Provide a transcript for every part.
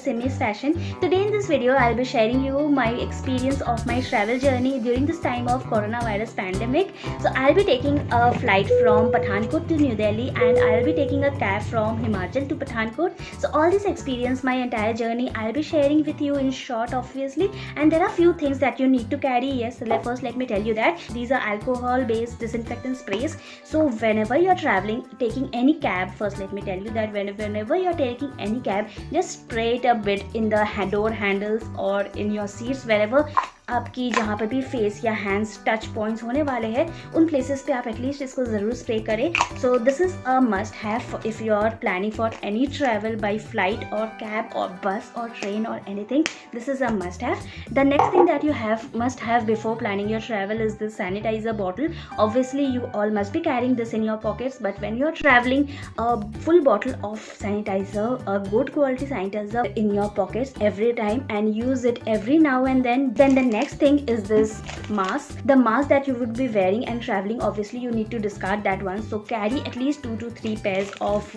Simi's Fashion. Today in this video, I'll be sharing you my experience of my travel journey during this time of coronavirus pandemic. So I'll be taking a flight from Pathankot to New Delhi, and I'll be taking a cab from Himachal to Pathankot. So all this experience, my entire journey, I'll be sharing with you in short, obviously. And there are few things that you need to carry. Yes, first let me tell you that these are alcohol-based disinfectant sprays. So whenever you're traveling, taking any cab, first let me tell you that whenever you're taking any cab, just spray it a bit in the door handles or in your seats, wherever आपकी जहाँ पे भी face या hands touch points होने वाले हैं उन places पे आप एटलीस्ट इसको ज़रूर स्प्रे करें. So this is a must have if you are planning for any travel by flight or cab or bus or train or anything. This is a must have. The next thing that you must have before planning your travel is this sanitizer bottle. Obviously you all must be carrying this in your pockets, but when you're traveling, a full bottle of sanitizer, a good quality sanitizer in your pockets every time, and use it every now and then. Then the next thing is this mask. The mask that you would be wearing and traveling, obviously you need to discard that one. So carry at least 2 to 3 pairs of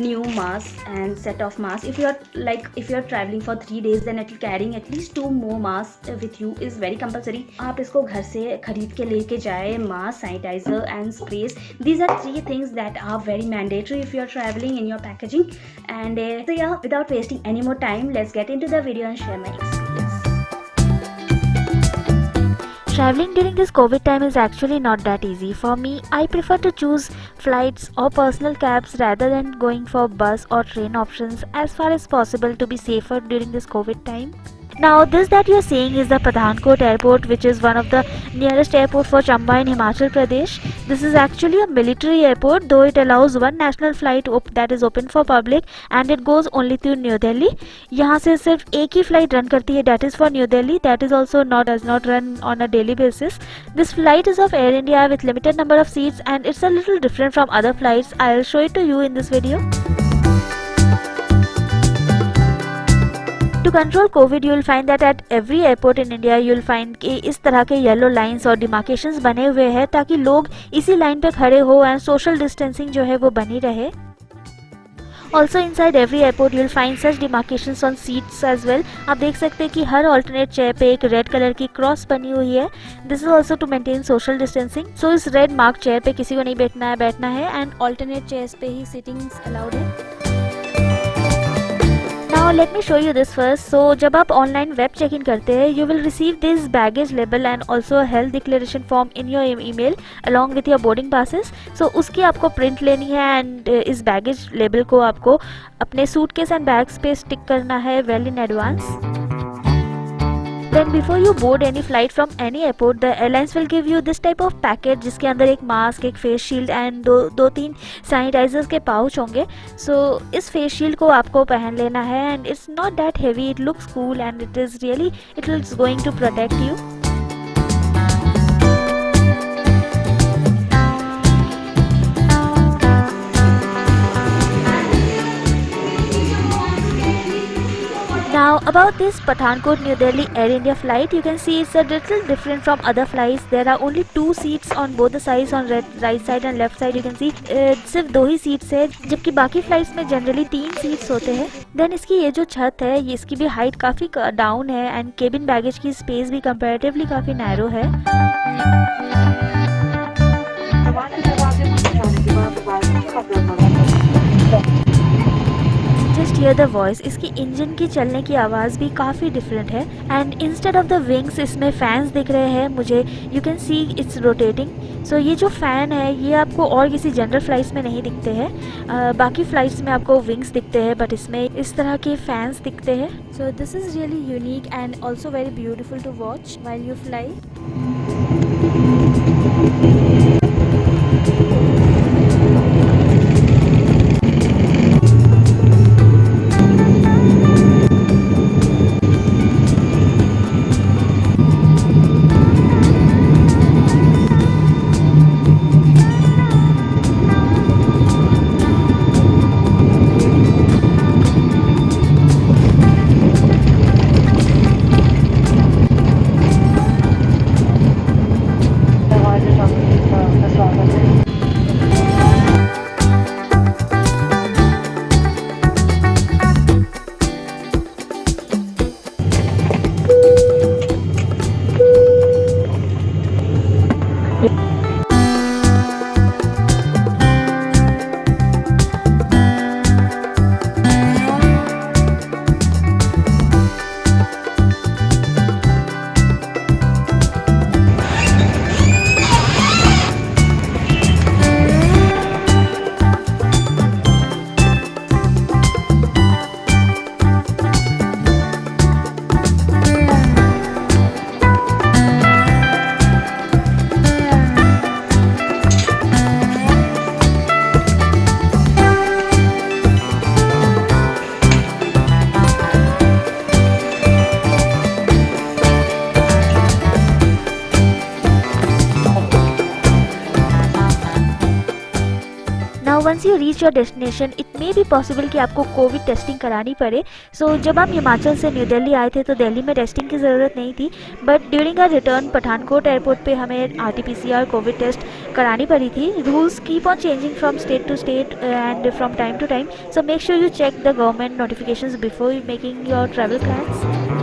new masks and set of masks. If you're traveling for 3 days, then carrying at least 2 more masks with you is very compulsory. आप इसको घर से खरीद के लेके जाए. Mask, sanitizer and sprays. These are 3 things that are very mandatory if you're traveling in your packaging. And so yeah, without wasting any more time, let's get into the video and share my experience. Traveling during this COVID time is actually not that easy. For me, I prefer to choose flights or personal cabs rather than going for bus or train options as far as possible to be safer during this COVID time. Now this that you are seeing is the Pathankot airport, which is one of the nearest airport for Chamba in Himachal Pradesh. This is actually a military airport, though it allows one national flight that is open for public, and it goes only to New Delhi. यहाँ से सिर्फ एक ही flight run करती है, that is for New Delhi. That is also does not run on a daily basis. This flight is of Air India with limited number of seats, and it's a little different from other flights. I'll show it to you in this video. To control COVID, you will find that at every airport in India you will find कि इस तरह के yellow lines और डिमार्केशंस बने हुए हैं ताकि लोग इसी लाइन पे खड़े हो एंड सोशल डिस्टेंसिंग जो है वो बनी रहे. Also inside every airport you will find such demarcations on seats as well. आप देख सकते हैं कि हर alternate chair पे एक रेड कलर की क्रॉस बनी हुई है. This is also to maintain social distancing. So इस रेड मार्क चेयर पे किसी को नहीं बैठना है एंड alternate chairs पे ही sittings allowed है. Now let me show you this first. So जब आप ऑनलाइन वेब चेक इन करते हैं, you will receive this baggage label and also a health declaration form in your email along with your boarding passes. So उसकी आपको print लेनी है and इस baggage label को आपको अपने सूटकेस एंड बैग्स पे स्टिक करना है well in advance. Then before you board any flight from any airport, the airlines will give you this type of packet जिसके अंदर एक मास्क, एक फेस शील्ड एंड दो तीन सैनिटाइजर्स के पाउच होंगे. सो इस फेस शील्ड को आपको पहन लेना है and it's not that heavy, it looks cool and it is going to protect you. Now about this Pathankot New Delhi Air India flight, you can see it's a little different from other flights. There are only 2 seats on both the sides, on right side and left side. You can see सिर्फ 2 ही seats है, जबकि बाकी flights में generally 3 seats होते हैं. Then इसकी ये जो छत है, ये इसकी भी हाइट काफ़ी डाउन है एंड केबिन बैगेज की स्पेस भी कंपैरेटिवली काफ़ी नैरो है. Just hear the voice. इसकी इंजन की चलने की आवाज़ भी काफ़ी डिफरेंट है and instead of the wings इसमें फैंस दिख रहे हैं मुझे. You can see it's rotating. So ये जो फ़ैन है ये आपको और किसी जनरल फ्लाइट्स में नहीं दिखते हैं. बाकी फ़्लाइट्स में आपको विंग्स दिखते हैं बट इसमें इस तरह के फैंस दिखते हैं. So this is really unique and also very beautiful to watch while you fly. Once you reach your destination it may be possible कि आपको कोविड टेस्टिंग करानी पड़े. सो जब हम हिमाचल से न्यू दिल्ली आए थे तो दिल्ली में टेस्टिंग की ज़रूरत नहीं थी, but during our return Pathankot airport पे हमें RT-PCR कोविड टेस्ट करानी पड़ी थी. Rules keep on changing from state to state and from time to time, so make sure you check the government notifications before making your travel plans.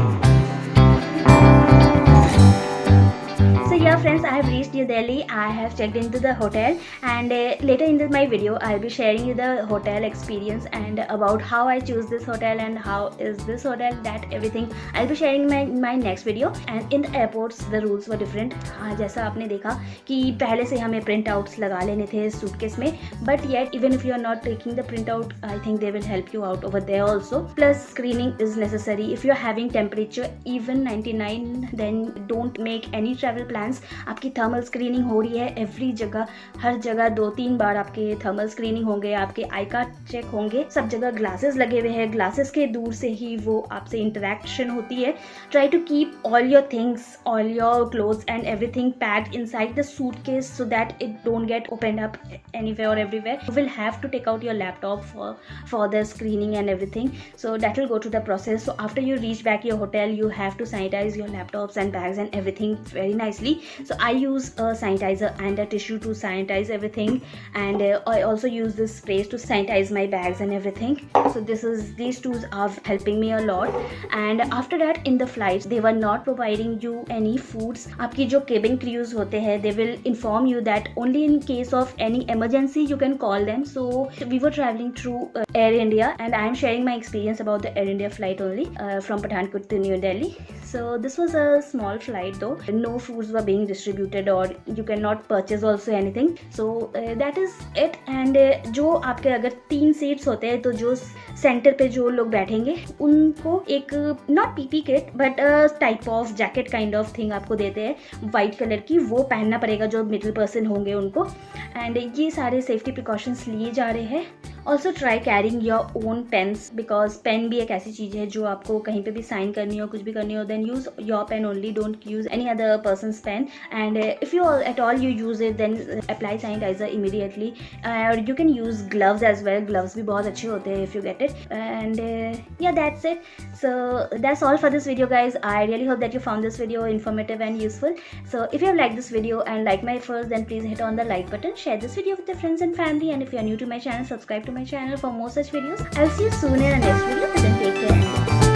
So yeah friends, I have reached New Delhi. I have checked into the hotel, and later in my video I'll be sharing you the hotel experience and about how I choose this hotel and how is this hotel, that everything I'll be sharing in my next video. And in the airports the rules were different. हाँ, जैसा आपने देखा कि पहले से हमें print outs लगा लेने थे सूटकेस में, but yet even if you are not taking the print out, I think they will help you out over there also. Plus screening is necessary. If you are having temperature even 99, then don't make any travel plans. आपकी thermal screening हो रही है every जगह, हर जगह 2-3 बार आपके thermal screening होंगे, आपके I card check होंगे, सब जगह ग्लासेस लगे हुए हैं. ग्लासेस के दूर से ही वो आपसे इंटरेक्शन होती है. Try to keep all your things, all your clothes and everything packed inside the suitcase so that it don't get opened up anywhere or everywhere. You will have to take out your laptop for the screening and everything, so that will go to the process. So after you reach back your hotel, you have to sanitize your laptops and bags and everything very nicely. So I use a sanitizer and a tissue to sanitize everything, and I also use this sprays to sanitize my bags and everything. So these tools are helping me a lot. And after that in the flights they were not providing you any foods. आपकी जो cabin crews होते हैं they will inform you that only in case of any emergency you can call them. So we were traveling through Air India, and I am sharing my experience about the Air India flight only from Pathankot to New Delhi. So this was a small flight though. No foods were being distributed or you cannot purchase also anything. So that is it. And जो आपके अगर 3 seats होते हैं तो जो centre पे जो लोग बैठेंगे उनको एक not PP kit but type of jacket kind of thing आपको देते हैं वाइट कलर की, वो पहनना पड़ेगा जो मिडिल पर्सन होंगे उनको. एंड ये सारे सेफ्टी प्रिकॉशंस लिए जा रहे हैं. Also try carrying your own pens, because pen भी एक ऐसी चीज़ है जो आपको कहीं पे भी साइन करनी हो, कुछ भी करनी हो, then use your pen only, don't use any other person's pen. And if you at all you use it then apply sanitizer immediately. और you can use gloves as well, gloves भी बहुत अच्छे होते हैं if you get it. And yeah, that's it. So that's all for this video guys. I really hope that you found this video informative and useful. So if you have liked this video and like my efforts, then please hit on the like button, share this video with your friends and family, and if you are new to my channel, subscribe to my channel for more such videos. I'll see you soon in the next video. Then take care.